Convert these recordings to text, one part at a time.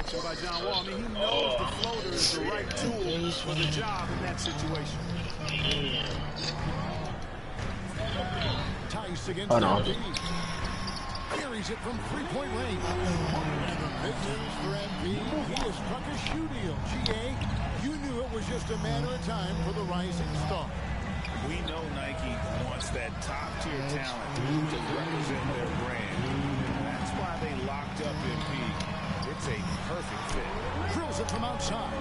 action by John Wall. I mean, he knows the floater is the right tool for the job in that situation. Tice against MP. Carries it from three-point range. And the big news for MP, he has struck a shoe deal. GA, you knew it was just a matter of time for the rising star. We know Nike wants that top-tier talent to represent their brand. That's why they locked up MP. It's a perfect fit. Drills it from outside.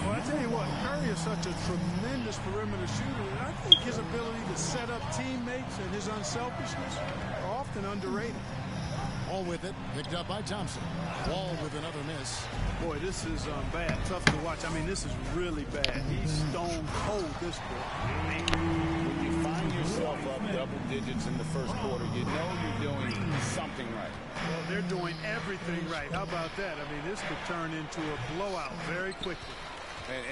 Well, I tell you what, Curry is such a tremendous perimeter shooter, and I think his ability to set up teammates and his unselfishness are often underrated. All with it, picked up by Thompson. Wall with another miss. Boy, this is bad. Tough to watch. I mean, this is really bad. He's stone cold this boy. When you find yourself up double digits in the first quarter, you know you're doing something right. Well, they're doing everything right. How about that? I mean, this could turn into a blowout very quickly.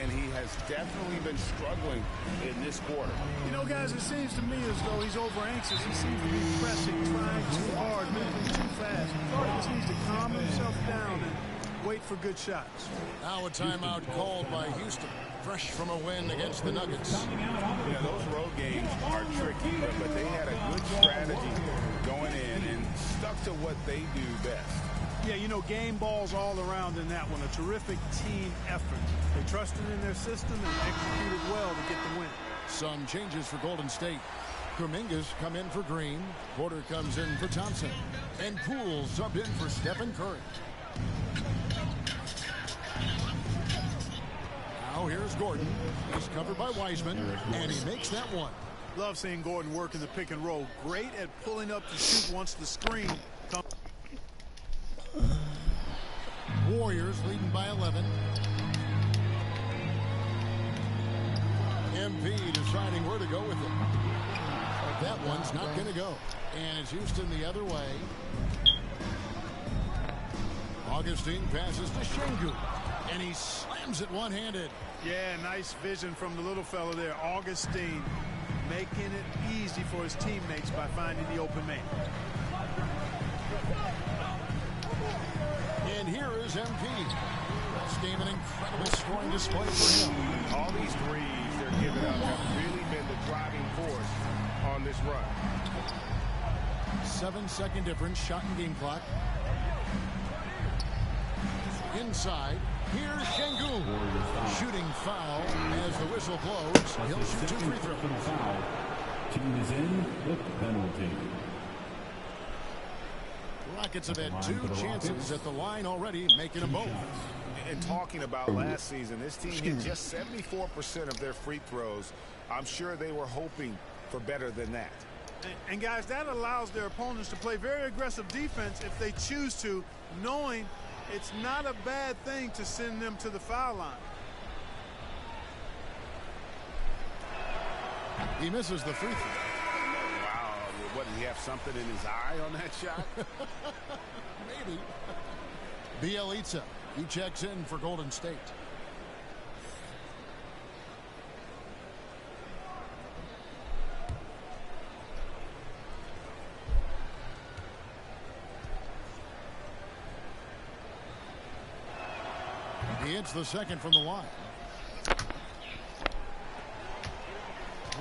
And he has definitely been struggling in this quarter. You know, guys, it seems to me as though he's over-anxious. He seems to be pressing, trying too hard, moving too fast. He just needs to calm himself down and wait for good shots. Now a timeout called by Houston. Fresh from a win against the Nuggets. Yeah, those road games are tricky, but they had a good strategy going in and stuck to what they do best. Yeah, you know, game balls all around in that one. A terrific team effort. They trusted in their system and executed well to get the win. Some changes for Golden State. Kuminga's come in for Green. Porter comes in for Thompson. And Poole subbed in for Stephen Curry. Now here's Gordon. He's covered by Wiseman, and he makes that one. Love seeing Gordon work in the pick and roll. Great at pulling up to shoot once the screen comes. Warriors leading by 11. MP deciding where to go with it. But that one's not going to go. And it's Houston the other way. Augustine passes to Şengün. And he slams it one-handed. Yeah, nice vision from the little fella there. Augustine making it easy for his teammates by finding the open man. And here is MP. This game an incredible scoring display for him. All these threes they're giving up have really been the driving force on this run. 7-second difference, shot and game clock. Inside, here's Şengün. Shooting foul as the whistle blows. He'll shoot 2 free throws. Team is in with penalty. Rockets have had 2 chances at the line already, making them both. And talking about last season, this team hit just 74% of their free throws. I'm sure they were hoping for better than that. And guys, that allows their opponents to play very aggressive defense if they choose to, knowing it's not a bad thing to send them to the foul line. He misses the free throw. Wow, what, did he have something in his eye on that shot? Maybe. Bielitsa, he checks in for Golden State. He hits the second from the line.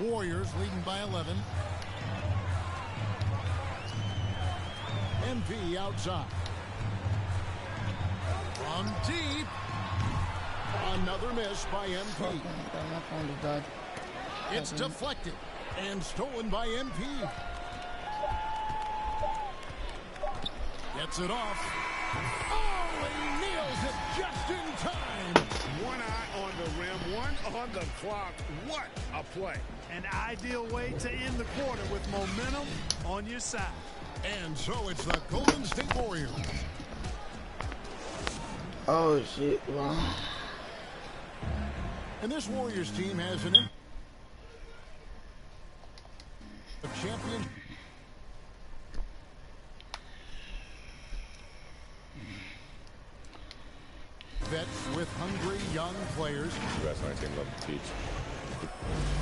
Warriors leading by 11. MP outside. From deep. Another miss by MP. It's deflected and stolen by MP. Gets it off. Oh, he nails it just in time. One eye on the rim, one on the clock. What a play. An ideal way to end the quarter with momentum on your side. And so it's the Golden State Warriors. Oh, shit. Wow. And this Warriors team has a champion. Vets with hungry young players. That's my team love to teach.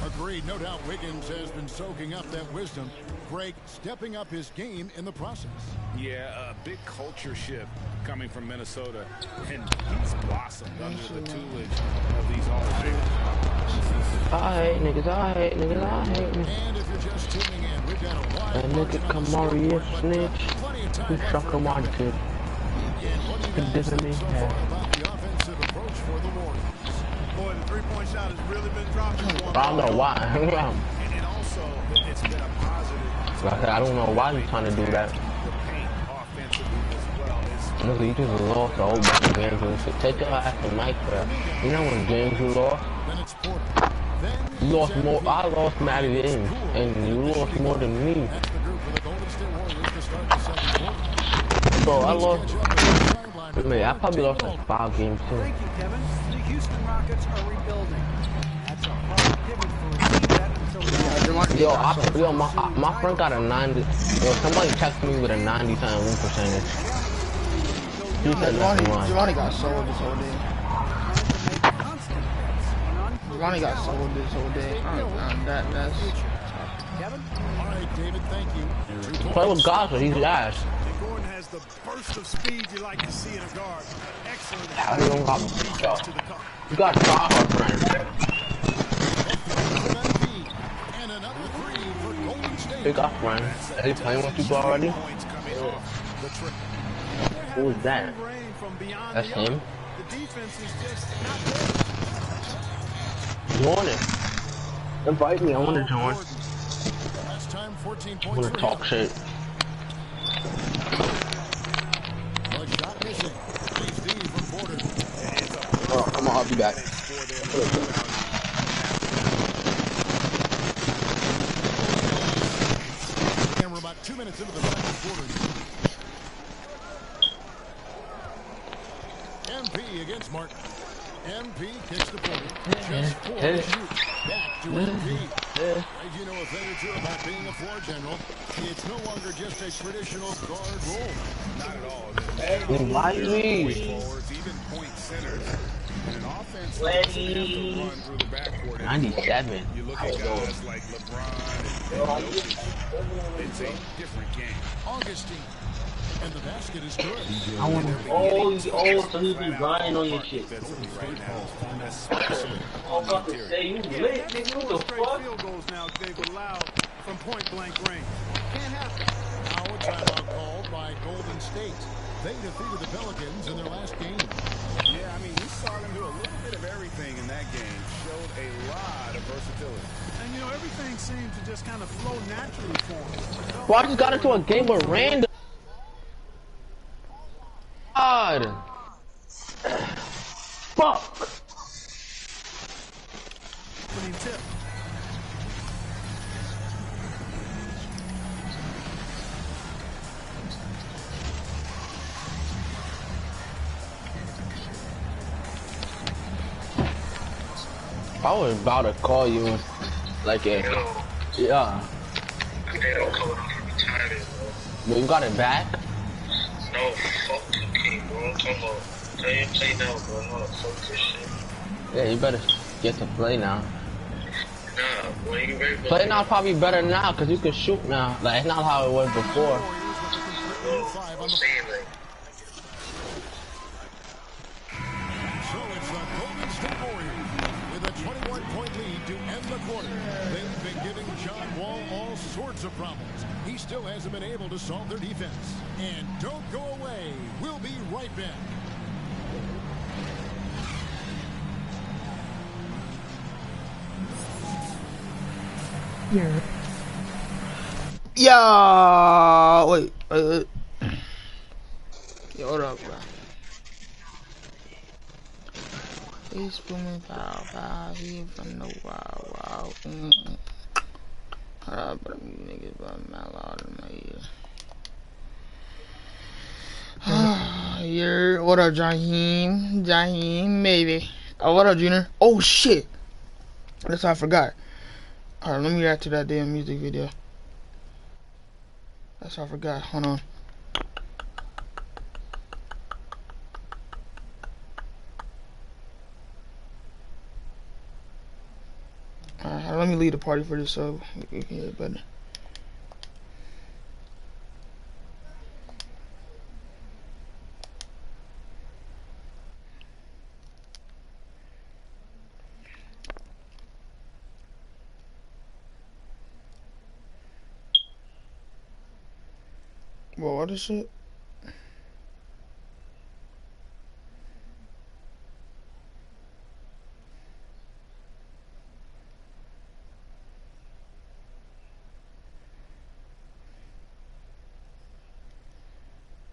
Agreed. No doubt Wiggins has been soaking up that wisdom. break, stepping up his game in the process. Yeah, a big culture shift coming from Minnesota, and he's blossomed under the tutelage of these Hall of Famers. I hate niggas, I hate niggas, I hate niggas. And if you're just tuning in, we've got a That wide nigga margin on the Kamari scoreboard, is but snitch. plenty of time Who left sucker for my another. kid? And what do you guys Dissing me? think so Yeah. far about the offensive approach for the Warriors? Boy, the three-point shot has really been dropping for him. I don't know why. And also, it's been a positive. I don't know why you trying to do that. The paint offensively as well. Look, you just lost a whole bunch of games. And shit. Take your ass to Mike for that. You know when games you lost? Then it's Porter. Then You lost more. I lost mad games, and you lost more than me. that's the group for the Golden State Warriors to start the second quarter. Bro, I lost. Catch up with the sideline. Man, I probably lost like 5 games too. Thank you, Kevin. The Houston Rockets are rebuilding. That's a hard pivot for a team that until now. My friend got a 90. Yo, somebody texted me with a 90-something win percentage. He said nothing wrong. Giovanni got sold this whole day. Giovanni got sold this whole day. That's Kevin? All right, David, thank you. Play with Gaza, he's ass. And Gordon has the burst of speed you like to see in a guard. Excellent. How you don't got To the cup. You got Gaza, friend. And another three for Golden State. Big up, friend. Are they playing with people already? Points coming off the trip. Who was that? Rain from beyond That's the arc. him. The defense is just not there. Join it. Invite me, I want to join. Last time, 14 I points want to talk shit. A shot missing. Nice D from Porter. Oh, come on, I'll be back. And we're about 2 minutes into the second quarter. MP against Martin. MP kicks the Porter. Just 4 to shoot. Back to MP. As you know a thing or two about being a floor general, it's no longer just a traditional guard role. Not at all. Invite me. Point forwards, even point centers. And an offense doesn't have to run through the backcourt. 97. You look at guys like LeBron and Jokic. It's a different game. Augustine. And the basket is good. I want to. Oh, so he be lying on your shit. Defensively right now, especially I'm about to say, you lit, nigga, what the Straight fuck? field goals now they've allowed from point-blank range. Can't happen. Now a timeout called by Golden State. They defeated the Pelicans in their last game. Yeah, I mean, we saw them do a little bit of everything in that game. Showed a lot of versatility. And, you know, everything seemed to just kind of flow naturally for him. Bro, I just got into a game with random. God. Fuck. Opening tip. I was about to call you like a. Yeah. They don't call it retarded, bro. But you got it back? No, fuck the king, bro. I'm talking about, tell you play now, bro. No, fuck this shit. Yeah, you better get to play now. Nah, boy, you ready? Play now probably better now because you can shoot now. Like, it's not how it was before. I'm saying, like, So it's the Golden State Warriors with a 21-point lead to end the quarter. They've been giving John Wall all sorts of problems. He still hasn't been able to solve their defense. And don't go away. We'll be right back. Yo, wait. Yo, what up, bro? He's booming, pow, he from the wow. Hold up, bro, you niggas, bro, man, loud in my ear. Yeah, what up, Jaheem, maybe. Oh, what up, Junior? Oh, shit. That's how I forgot. Alright, let me react to that damn music video. That's how I forgot. Hold on. Alright, let me lead the party for this so we can hear it better. Well, what is shit?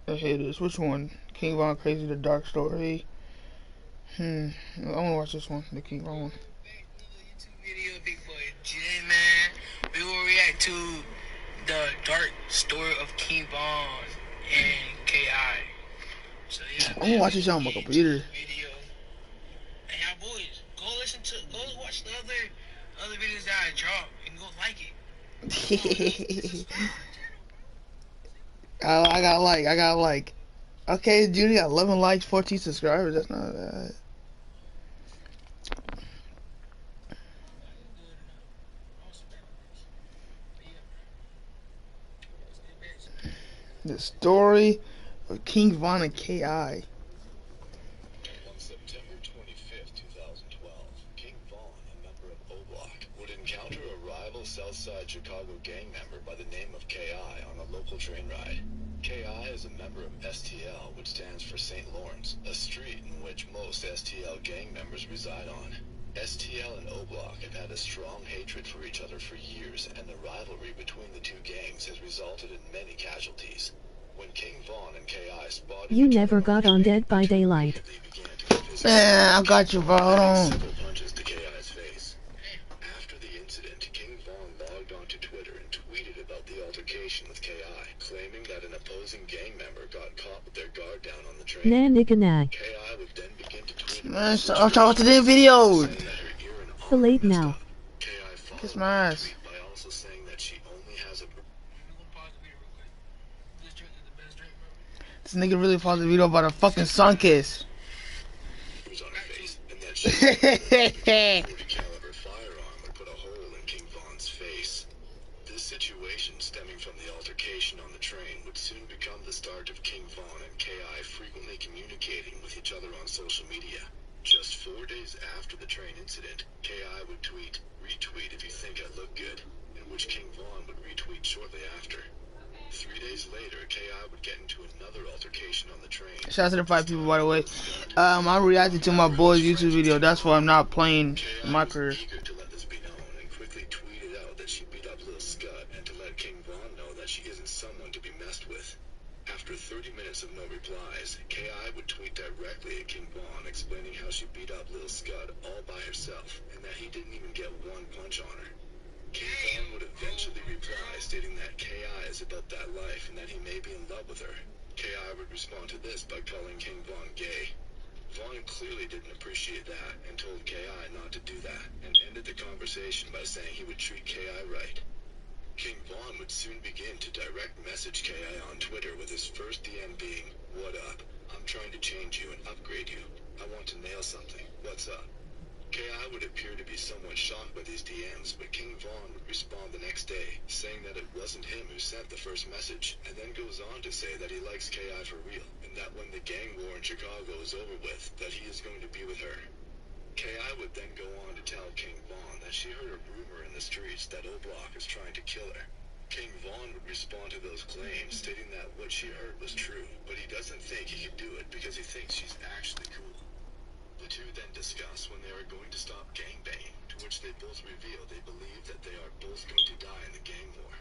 Here it is. Which one? King Von Crazy, the Dark Story. I wanna watch this one, the King Von one. YouTube video, big boy J, man. We will react to the Dark Story of King Von and Ki. So yeah, I'm gonna watch this on my computer. video. And y'all boys, go watch the other videos that I drop and go like it. I got like. Okay, Judy got 11 likes, 14 subscribers. That's not bad. The story of King Von and Ki. On September 25th, 2012, King Von, a member of O-Block, would encounter a rival Southside Chicago gang member by the name of Ki on a local train ride. Ki is a member of STL, which stands for St. Lawrence, a street in which most STL gang members reside on. STL and O-Block have had a strong hatred for each other for years, and the rivalry between the two gangs has resulted in many casualties. When King Von and Ki spotted you never got on Dead by Daylight. Man, I got you, bro. Hold on. Punches to Ki's face. After the incident, King Von logged onto Twitter and tweeted about the altercation with Ki, claiming that an opposing gang member got caught with their guard down on the train. Nah, nigga. Ki would then begin to tweet. Man, I'm talking to the video. Too late now. Kiss my ass. By also saying that she only has a. This nigga really paused the video about a fucking sun kiss. On her face, and that she a .40 caliber firearm would put a hole in King Von's face. This situation, stemming from the altercation on the train, would soon become the start of King Von and Ki frequently communicating with each other on social media. Just 4 days after the train incident, Ki would tweet, "Retweet if you think I look good," in which King Von would retweet shortly after. 3 days later, Ki would get into another altercation on the train. Shout out to the 5 people, by the way. I reacted to my boy's YouTube video. That's why I'm not playing my career. Eager to let this be known and quickly tweeted out that she beat up Lil Scud and to let King Von know that she isn't someone to be messed with. After 30 minutes of no replies, Ki would tweet directly at King Von explaining how she beat up Lil Scud all by herself and that he didn't even get one punch on her. King Von would eventually reply stating that Ki is about that life and that he may be in love with her. Ki would respond to this by calling King Von gay. Von clearly didn't appreciate that and told Ki not to do that and ended the conversation by saying he would treat Ki right. King Von would soon begin to direct message Ki on Twitter with his first DM being, "What up? I'm trying to change you and upgrade you. I want to nail something. What's up?" Ki would appear to be somewhat shocked by these DMs, but King Von would respond the next day, saying that it wasn't him who sent the first message, and then goes on to say that he likes Ki for real, and that when the gang war in Chicago is over with, that he is going to be with her. Ki would then go on to tell King Von that she heard a rumor in the streets that O-Block is trying to kill her. King Von would respond to those claims, stating that what she heard was true, but he doesn't think he could do it because he thinks she's actually cool. The two then discuss when they are going to stop gangbanging, to which they both reveal they believe that they are both going to die in the gang war.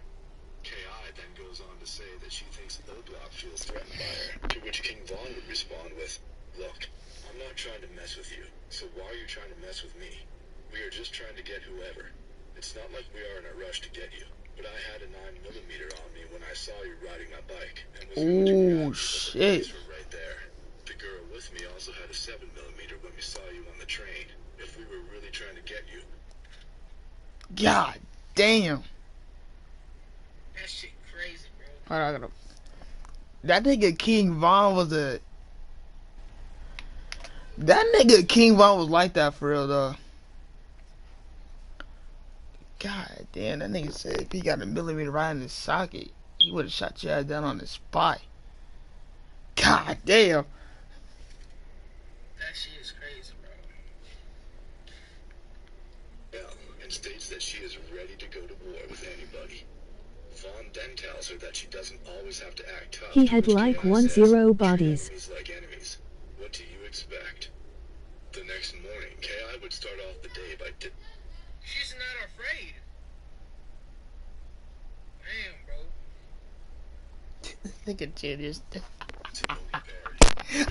Ki then goes on to say that she thinks O-Block feels threatened by her, to which King Von would respond with, "Look, I'm not trying to mess with you, so why are you trying to mess with me? We are just trying to get whoever. It's not like we are in a rush to get you, but I had a 9mm on me when I saw you riding my bike, and was going to grab you, but the police were right there. The girl with me also had a 7mm when we saw you on the train. If we were really trying to get you." God damn. That shit crazy, bro. Alright, I gotta. That nigga King Von was a. That nigga King Von was like that for real though. God damn, that nigga said if he got a millimeter right in his socket, he would have shot your ass down on the spot. God damn. That shit is crazy, bro. And states that she is ready to go to war with anybody. Vaughn then tells her that she doesn't always have to act tough. He had like 10 bodies. Enemies like enemies. What do you expect? The next morning, K.I. would start off the day by She's not afraid. Damn, bro. Look at Julius.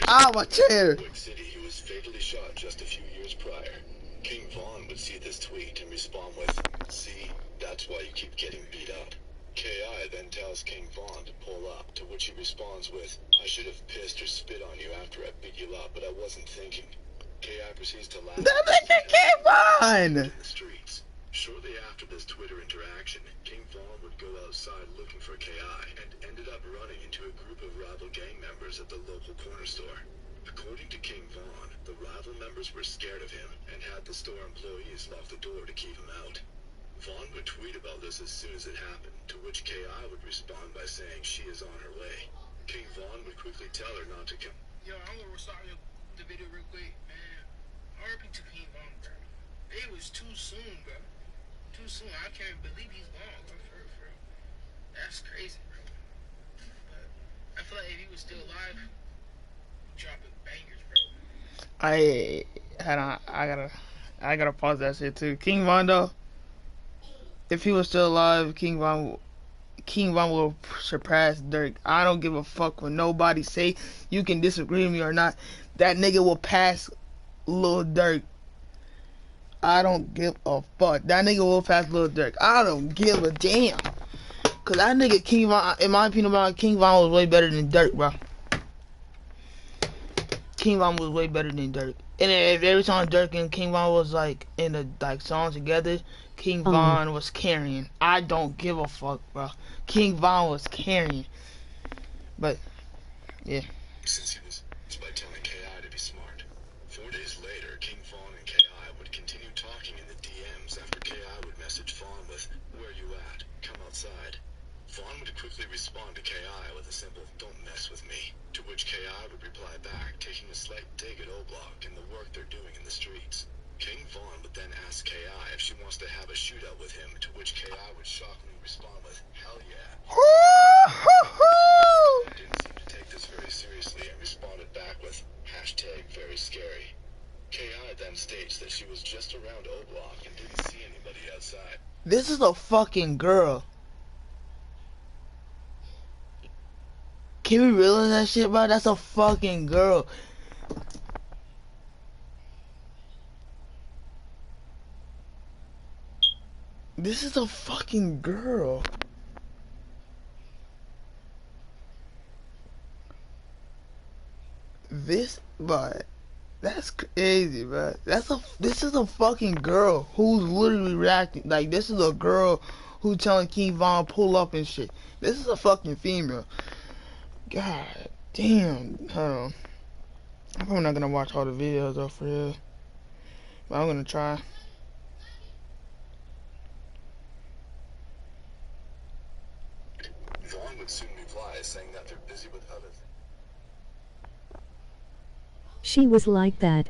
Ah, my chair. City, he was fatally shot just a few years prior. King Vaughn would see this tweet and respond with, "See, that's why you keep getting beat up." K.I. then tells King Vaughn to pull up, to which he responds with, "I should have pissed or spit on you after I beat you up, but I wasn't thinking." K.I. proceeds to laugh. That nigga King Vaughn! In the streets. Shortly after this Twitter interaction, King Vaughn would go outside looking for K.I. and ended up running into a group of rival gang members at the local corner store. According to King Vaughn, the rival members were scared of him and had the store employees lock the door to keep him out. Vaughn would tweet about this as soon as it happened, to which K.I. would respond by saying she is on her way. King Vaughn would quickly tell her not to come. Yo, I'm gonna restart the video real quick, man. RP to King Vaughn, bro. It was too soon, bro. Too soon. I can't believe he's gone, bro. For real. That's crazy, bro. But I feel like if he was still alive, he'd drop bangers, bro. I gotta pause that shit too. King Von though, if he was still alive, King Von will surpass Dirk. I don't give a fuck what nobody say. You can disagree with me or not. That nigga will pass Lil Dirk. I don't give a fuck. That nigga will pass Lil Dirk. I don't give a damn. Cause that nigga King Von, in my opinion, King Von was way better than Dirk, bro. King Von was way better than Dirk. And if every time Dirk and King Von was like in the like song together, King Von was carrying. I don't give a fuck, bro. King Von was carrying. But yeah. Since he was by telling K.I. to be smart. 4 days later, King Vaughn and K.I. would continue talking in the DMs after K.I. would message Vaughn with, "Where you at? Come outside." Vaughn would quickly respond to K.I. with a simple, "Don't mess with me." To which K.I. would reply back, taking a slight dig at O-Block and the work they're doing in the streets. King Vaughn would then ask K.I. if she wants to have a shootout with him, to which K.I. would shockingly respond with, "Hell yeah." He didn't seem to take this very seriously and responded back with, #very scary. K.I. then states that she was just around O-Block and didn't see anybody outside. This is a fucking girl. Can we realize that shit, bro? That's a fucking girl. This is a fucking girl. This, but that's crazy, bro. This is a fucking girl who's literally reacting. Like, this is a girl who's telling King Von pull up and shit. This is a fucking female. God damn. Hold on. I'm probably not gonna watch all the videos though, for real. But I'm gonna try. Vaughn would soon reply, saying that they're busy with other things. She was like that.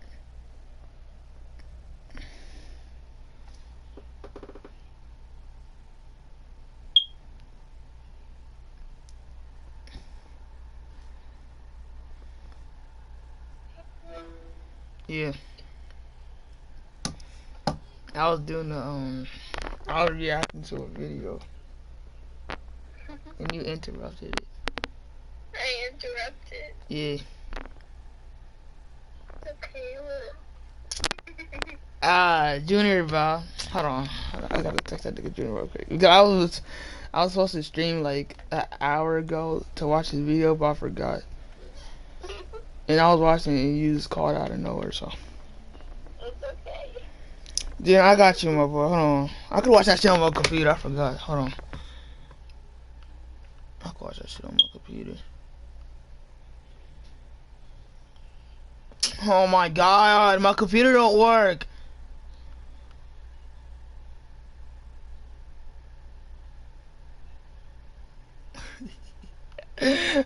Yeah. I was doing I was reacting to a video. And you interrupted it. I interrupted. Yeah. Okay, look. Junior, bro. Hold on. I gotta text that nigga Junior real quick. Because I was supposed to stream like an hour ago to watch his video, but I forgot. And I was watching it and you just called out of nowhere, so. It's okay. Dude, I got you, my boy. Hold on. I could watch that shit on my computer. I forgot. Hold on. I could watch that shit on my computer. Oh my god, my computer don't work.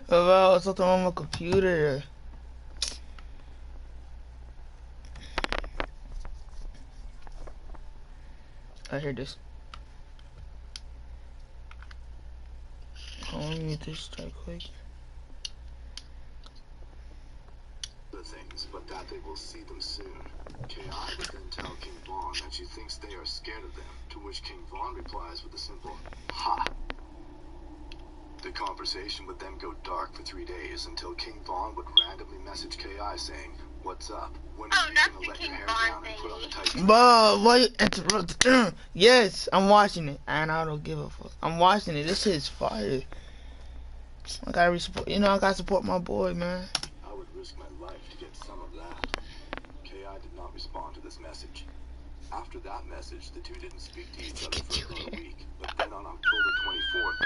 About something on my computer. I hear this. let me get this right quick. The things, but that they will see them soon. Ki would then tell King Von that she thinks they are scared of them, to which King Von replies with a simple, ha. The conversation would then go dark for 3 days until King Von would randomly message Ki saying, what's up? When are you gonna let your hair down and put on the tight Bro, why you interrupt? Yes, I'm watching it, and I don't give a fuck. I'm watching it. This shit's fire. I gotta support. You know, I gotta support my boy, man. I would risk my life to get some of that. Ki did not respond to this message. After that message, the two didn't speak to each other for about a week. But then on October 24th,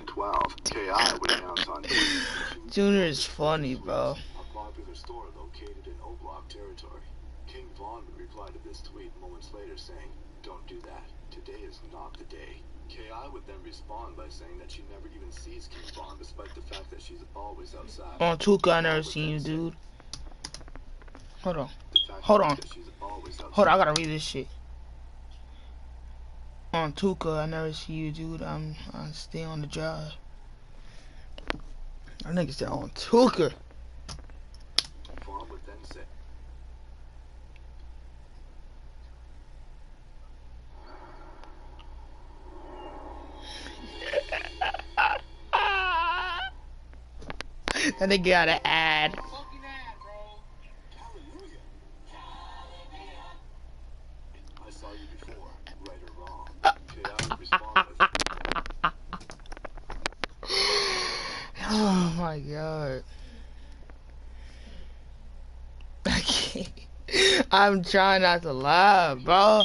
2012, Ki would announce on Twitter. Junior is funny, bro. A popular store located in O-Block territory. King Von would reply to this tweet moments later saying, don't do that. Today is not the day. Ki would then respond by saying that she never even sees King Von despite the fact that she's always outside. On Tuka, I never seen you, dude. Hold on. Hold on. Hold on, I gotta read this shit. On Tuka, I never see you, dude. I'm stay on the job. That nigga said on Tuka. Von would then say, that nigga got an ad. I saw you before, right or wrong. Ki would respond with, Oh my god. I can't. I'm trying not to laugh, bro.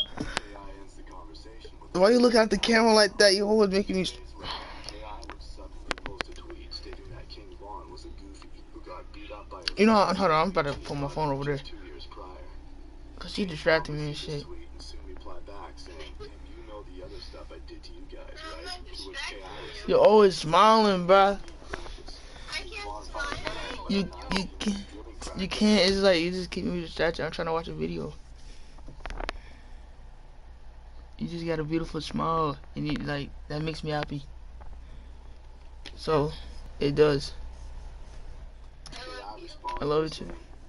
Why you looking at the camera like that? You always making me. Ki would suddenly post a tweet stating that King Von was a goofy who got beat up by You know, hold on, I'm about to put my phone over there. 2 years prior. Cause she distracted me and shit. Tweet and soon reply back saying, Tim, you know the other stuff I did to you guys, right? To which Ki would say, You're always smiling, bro. You can't. It's like you just keep me distracted. I'm trying to watch a video. You just got a beautiful smile, and you like that makes me happy. So, it does. I love it too.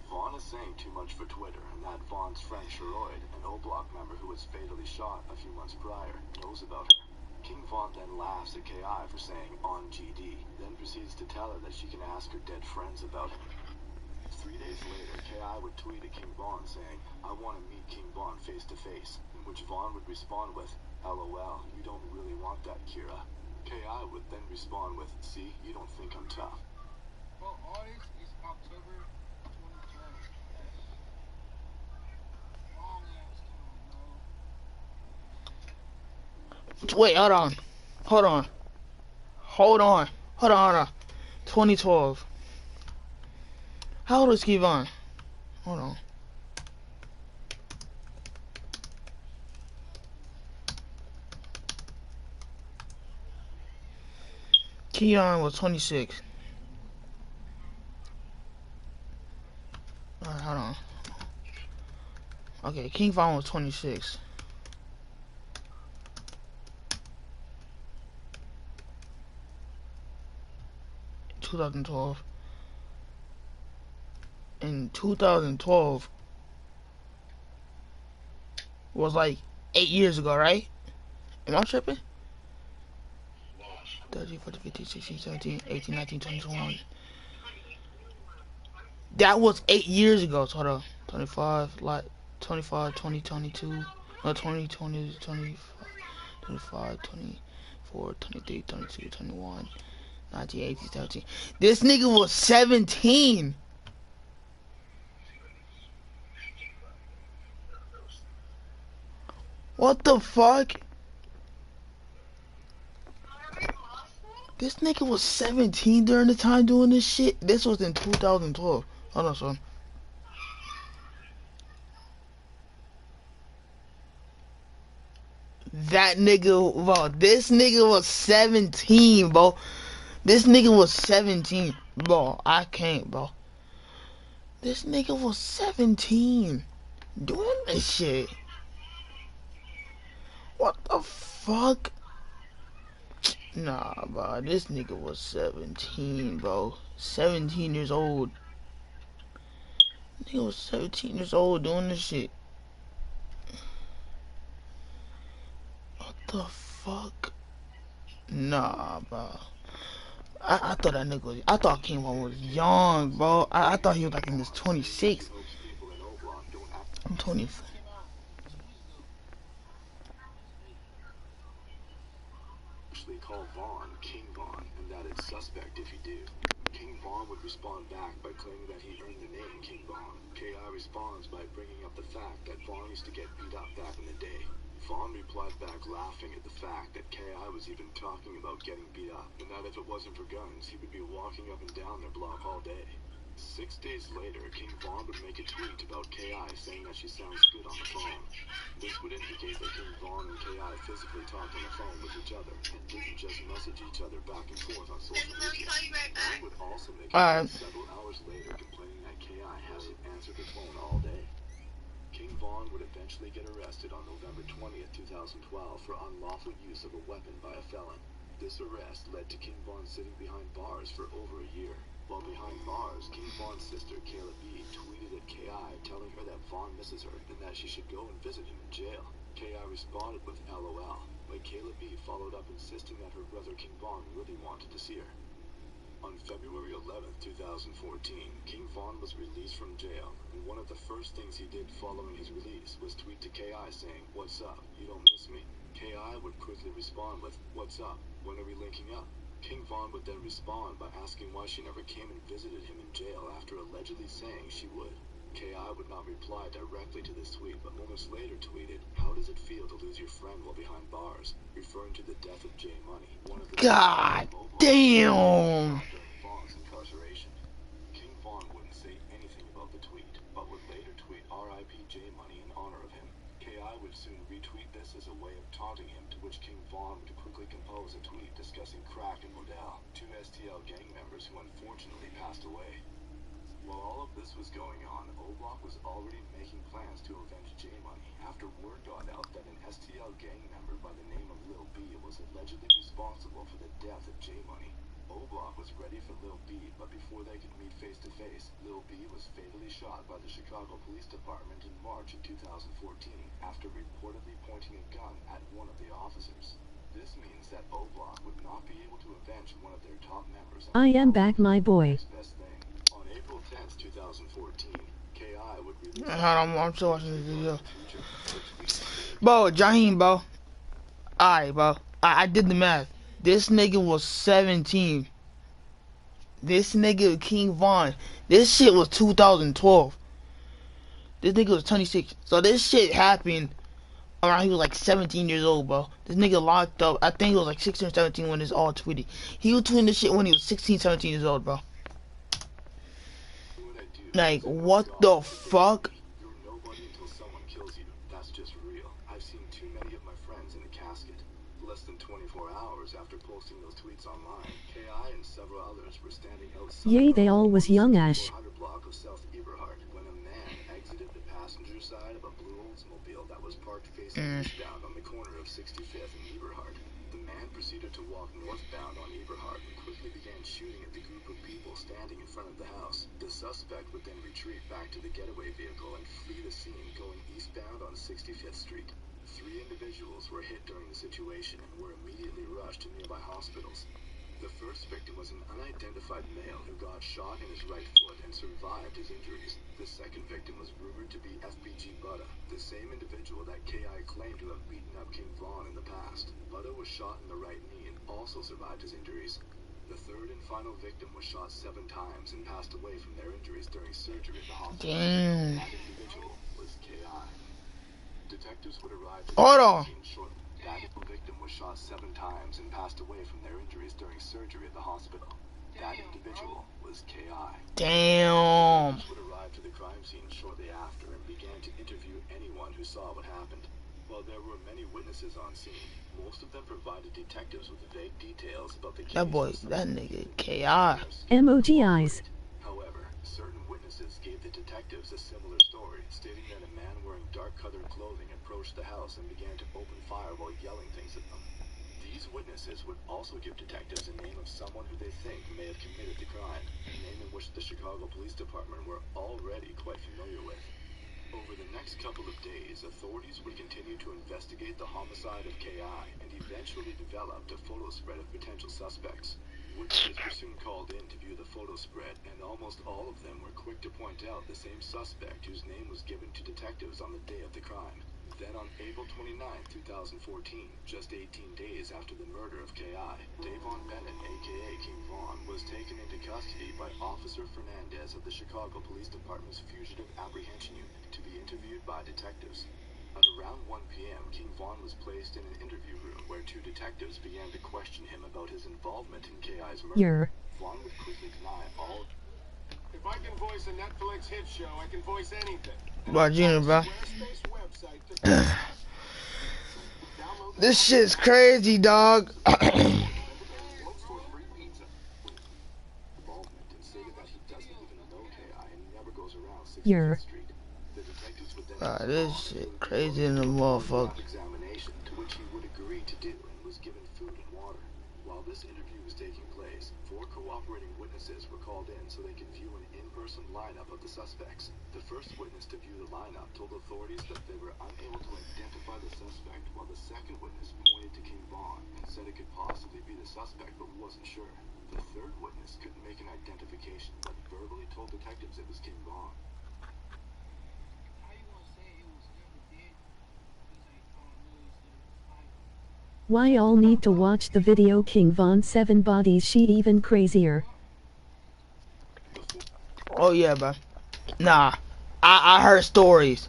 Von is saying too much for Twitter, and that Von's friend Sherroyd, an O-Block member who was fatally shot a few months prior, knows about her. King Von then laughs at Ki for saying on GD, then proceeds to tell her that she can ask her dead friends about him. 3 days later, Ki would tweet at King Von saying, I want to meet King Von face to face, in which Von would respond with, LOL, you don't really want that, Kira. Ki would then respond with, see, you don't think I'm tough. Well, August is October 2012. Long ass time, bro. Wait, hold on. Hold on. Hold on. Hold on, hold on. 2012. How old is Kevon? Hold on. Keon was 26. Alright, hold on. Okay, King Von was 26. In 2012. In 2012 was like 8 years ago, right? Am I tripping? 30, 40, 50, 60, 17, 18, 19, 20, 21. That was 8 years ago. So hold on. 25, like 25, 20, 22. No, 20, 20, 25, 25, 24, 23, 22, 21, 19, 18, 17. This nigga was 17. What the fuck? This nigga was 17 during the time doing this shit. This was in 2012. Hold on, son. That nigga, bro. This nigga was 17, bro. This nigga was 17, bro. I can't, bro. This nigga was 17 doing this shit. What the fuck? Nah, bro. This nigga was 17, bro. 17 years old. Nigga was 17 years old doing this shit. What the fuck? Nah, bro. I thought that nigga was, I thought King Von was young, bro. I thought he was like in his 26. I'm 24. Actually call Vaughn King Vaughn, and that it's suspect if you do. King Vaughn would respond back by claiming that he earned the name King Vaughn. K.I. responds by bringing up the fact that Vaughn used to get beat up back in the day. Vaughn replied back laughing at the fact that K.I. was even talking about getting beat up, and that if it wasn't for guns, he would be walking up and down their block all day. 6 days later, King Vaughn would make a tweet about K.I. saying that she sounds good on the phone. This would indicate that King Vaughn and K.I. physically talked on the phone with each other and didn't just message each other back and forth on social media. Vaughn would also make a tweet several hours later complaining that K.I. hasn't answered her phone all day. King Vaughn would eventually get arrested on November 20th, 2012 for unlawful use of a weapon by a felon. This arrest led to King Vaughn sitting behind bars for over a year. While behind bars, King Vaughn's sister, Kayla B, tweeted at K.I. telling her that Vaughn misses her and that she should go and visit him in jail. K.I. responded with LOL, but Kayla B followed up insisting that her brother King Vaughn really wanted to see her. On February 11th, 2014, King Vaughn was released from jail, and one of the first things he did following his release was tweet to K.I. saying, "What's up? You don't miss me?" K.I. would quickly respond with, "What's up? When are we linking up?" King Vaughn would then respond by asking why she never came and visited him in jail after allegedly saying she would. K.I. would not reply directly to this tweet, but moments later tweeted, "How does it feel to lose your friend while behind bars?" referring to the death of J Money, one of the God damn. during Vaughn's incarceration. King Vaughn wouldn't say anything about the tweet, but would later tweet RIP J Money in honor of him. K.I. would soon retweet this as a way of taunting him, to which King Vaughn would quickly compose a tweet discussing crack and Modell, two STL gang members who unfortunately passed away. While all of this was going on, O-Block was already making plans to avenge J Money after word got out that an STL gang member by the name of Lil B was allegedly responsible for the death of J Money. O-Block was ready for Lil B, but before they could meet face to face, Lil B was fatally shot by the Chicago Police Department in March of 2014 after reportedly pointing a gun at one of the officers. This means that O-Block would not be able to avenge one of their top members. I am back, my boy. On April 10th, 2014, K.I. would release I'm still watching this video. Bro, Jaheim, bro. Alright, bro. I did the math. This nigga was 17. This nigga, King Vaughn. This shit was 2012. This nigga was 26. So this shit happened around he was like 17 years old, bro. This nigga locked up. I think it was like 16 or 17 when this all tweeted. He was tweeting this shit when he was 16, 17 years old, bro. Like, what the fuck? You're nobody until someone kills you. That's just real. I've seen too many of my friends in a casket. Less than 24 hours after posting those tweets online, K.I. and several others were standing outside Yay, they all was young Ash. block of South Eberhard when a man exited the passenger side of a blue Oldsmobile that was parked facing eastbound on the corner of 65th and Eberhard. The man proceeded to walk northbound on Eberhard and quickly began shooting at the group of people standing in front of the house. The suspect would then retreat back to the getaway vehicle and flee the scene going eastbound on 65th Street. 3 individuals were hit during the situation and were immediately rushed to nearby hospitals. The first victim was an unidentified male who got shot in his right foot and survived his injuries. The second victim was rumored to be FBG Butta, the same individual that K.I. claimed to have beaten up King Vaughn in the past. Butta was shot in the right knee and also survived his injuries. The third and final victim was shot 7 times and passed away from their injuries during surgery at the hospital. Damn. That individual was K.I. Detectives would arrive to Hold on. shortly. That victim was shot 7 times and passed away from their injuries during surgery at the hospital. That individual was K.I. Damn. Detectives would arrive to the crime scene shortly after and began to interview anyone who saw what happened. While there were many witnesses on scene, most of them provided detectives with vague details about the case. That nigga K.I. Emoji eyes. However, certain witnesses gave the detectives a similar story, stating that a man wearing dark-colored clothing approached the house and began to open fire while yelling things at them. These witnesses would also give detectives a name of someone who they think may have committed the crime, a name in which the Chicago Police Department were already quite familiar with. Over the next couple of days, authorities would continue to investigate the homicide of K.I. and eventually developed a photo spread of potential suspects. Witnesses were soon called in to view the photo spread, and almost all of them were quick to point out the same suspect whose name was given to detectives on the day of the crime. Then on April 29, 2014, just 18 days after the murder of K.I., Davon Bennett, a.k.a. King Vaughn, was taken into custody by Officer Fernandez of the Chicago Police Department's Fugitive Apprehension Unit to be interviewed by detectives. At around 1 p.m., King Vaughn was placed in an interview room where two detectives began to question him about his involvement in K.I.'s murder. Vaughn would quickly deny all. If I can voice a Netflix hit show, I can voice anything. Bro, Junior, bro. This shit's crazy, dog. This shit crazy in the motherfucker. Examination to which he would agree to do and was given food and water. While this interview was taking place, 4 cooperating witnesses were called in so they could view an in-person lineup of the suspects. The first witness to view the lineup told authorities that they were unable to identify the suspect, while the second witness pointed to King Vaughn and said it could possibly be the suspect but wasn't sure. The third witness couldn't make an identification but verbally told detectives it was King Vaughn. Why all need to watch the video King Von 7 bodies she even crazier. Oh yeah, bro. Nah. I heard stories.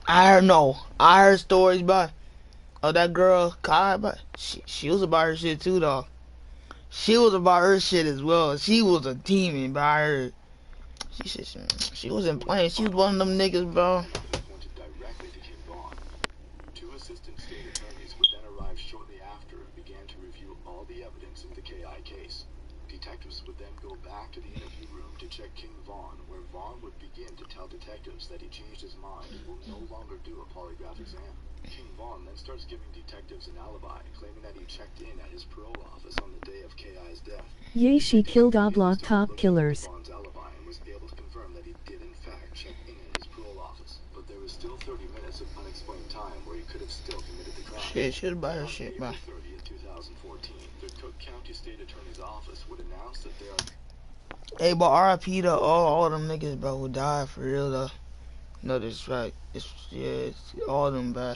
I heard stories, bro. Oh, that girl, Kai, but she was about her shit too, though. She was about her shit as well. She was a demon, but I heard. She wasn't playing. She was one of them niggas, bro. Two assistant state attorneys would then arrive shortly after and began to review all the evidence in the K.I. case. Detectives would then go back to the interview room to check King Vaughn, where Vaughn would begin to tell detectives that he changed his mind and will no longer do a polygraph exam. King Vaughn then starts giving detectives an alibi, claiming that he checked in at his parole office on the day of K.I.'s death. Yay, she killed Oblong top killers. Vaughn's alibi and was able to confirm that he did in fact check in at his parole office, but there was still 30 minutes of unexplained time where he could have still committed the crime. Shit, she was about her shit, bro. On April 30th, 2014, the Cook County State Attorney's Office would announce that they are... Hey, but RIP to all them niggas, bro, who died for real, though. No disrespect. It's all of them, bro.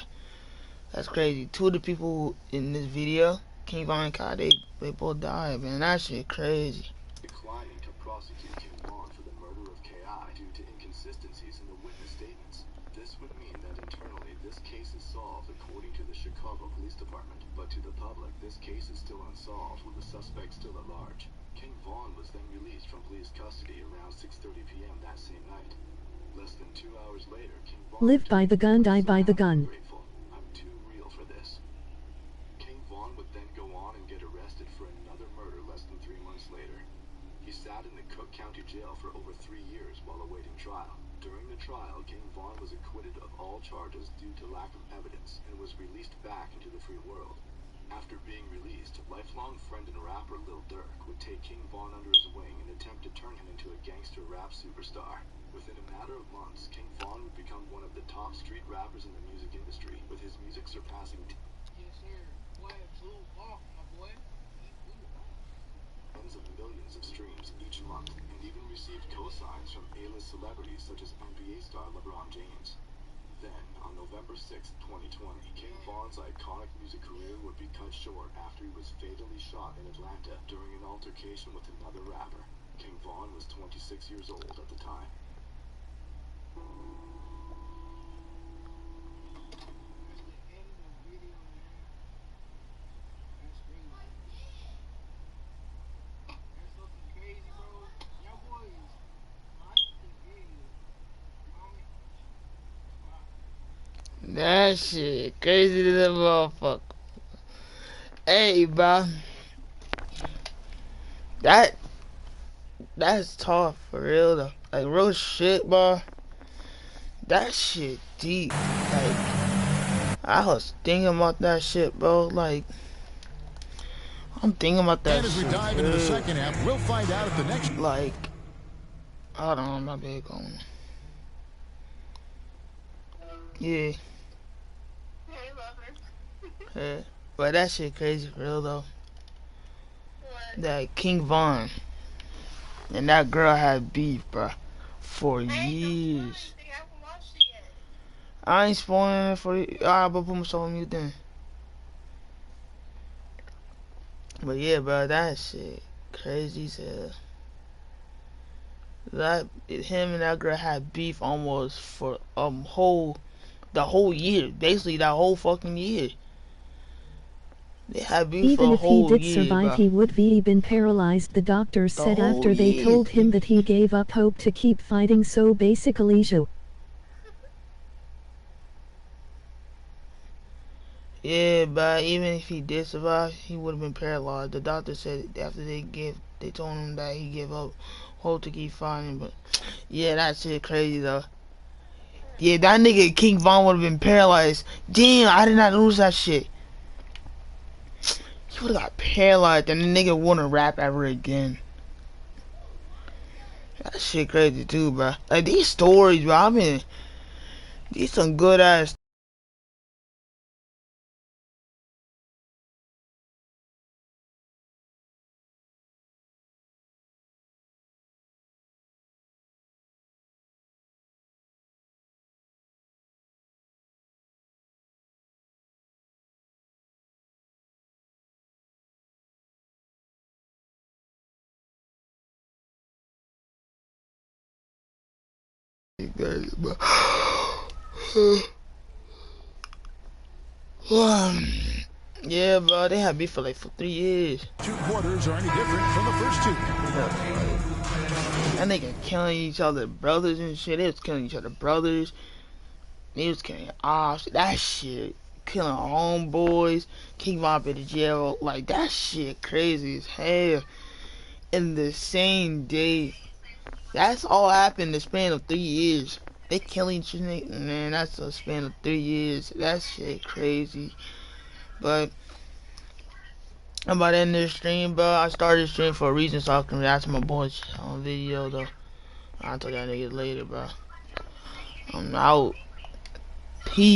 That's crazy. Two of the people in this video, King Von and Kai, they both died, man. That shit crazy. Declining to prosecute King Vaughn for the murder of K.I. due to inconsistencies in the witness statements. This would mean that internally, this case is solved according to the Chicago Police Department, but to the public, this case is still unsolved with the suspect still at large. King Vaughn was then released from police custody around 6:30 p.m. that same night. Less than 2 hours later, King Vaughn... Live by the gun, die by the gun. I'm too real for this. King Vaughn would then go on and get arrested for another murder less than 3 months later. He sat in the Cook County Jail for over 3 years while awaiting trial. During the trial, King Vaughn was acquitted of all charges due to lack of evidence and was released back into the free world. After being released, lifelong friend and rapper Lil Durk would take King Vaughn under his wing and attempt to turn him into a gangster rap superstar. Within a matter of months, King Vaughn would become one of the top street rappers in the music industry, with his music surpassing tens of millions of streams each month, and even received co-signs from A-list celebrities such as NBA star LeBron James. Then, on November 6, 2020, King Vaughn's iconic music career would be cut short after he was fatally shot in Atlanta during an altercation with another rapper. King Vaughn was 26 years old at the time. That shit crazy to the motherfucker. Hey, bro. That's tough for real though. Like real shit, bro. That shit deep. Like I was thinking about that shit, bro. Like, I'm thinking about that and as we shit, dive into the second half, we'll find out if the next... Like, hold on, my bad going. Yeah. Yeah. But that shit crazy for real, though. That King Von and that girl had beef, bro, for years. I ain't spoiling it for you. Alright, but put myself on mute then. But yeah, bro, that shit crazy as hell. That him and that girl had beef almost for the whole year, basically that whole fucking year. They had beef Even for a if he whole did year, survive, bro. he would be been paralyzed, the doctors said after they told him that he gave up hope to keep fighting, so basically Yeah, but even if he did survive, he would have been paralyzed. The doctor said after they told him that he gave up hope to keep fighting. But yeah, that shit crazy though. Yeah, that nigga King Von would have been paralyzed. Damn, I did not lose that shit. He would have got paralyzed and the nigga wouldn't rap ever again. That shit crazy too, bro. Like these stories, bro. I mean, these some good ass. Yeah, bro, they had beef for 3 years. Two quarters are any different from the first two. That nigga killing each other brothers and shit. They was killing each other brothers. They was killing ops. That shit. Killing homeboys. King Von been to jail. Like, that shit crazy as hell. In the same day. That's all happened in the span of 3 years. They killing each other. Man, that's a span of 3 years. That shit crazy. But I'm about to end this stream, bro. I started this stream for a reason, so I can react to my boys on video, though. I'll tell y'all niggas later, bro. I'm out. Peace.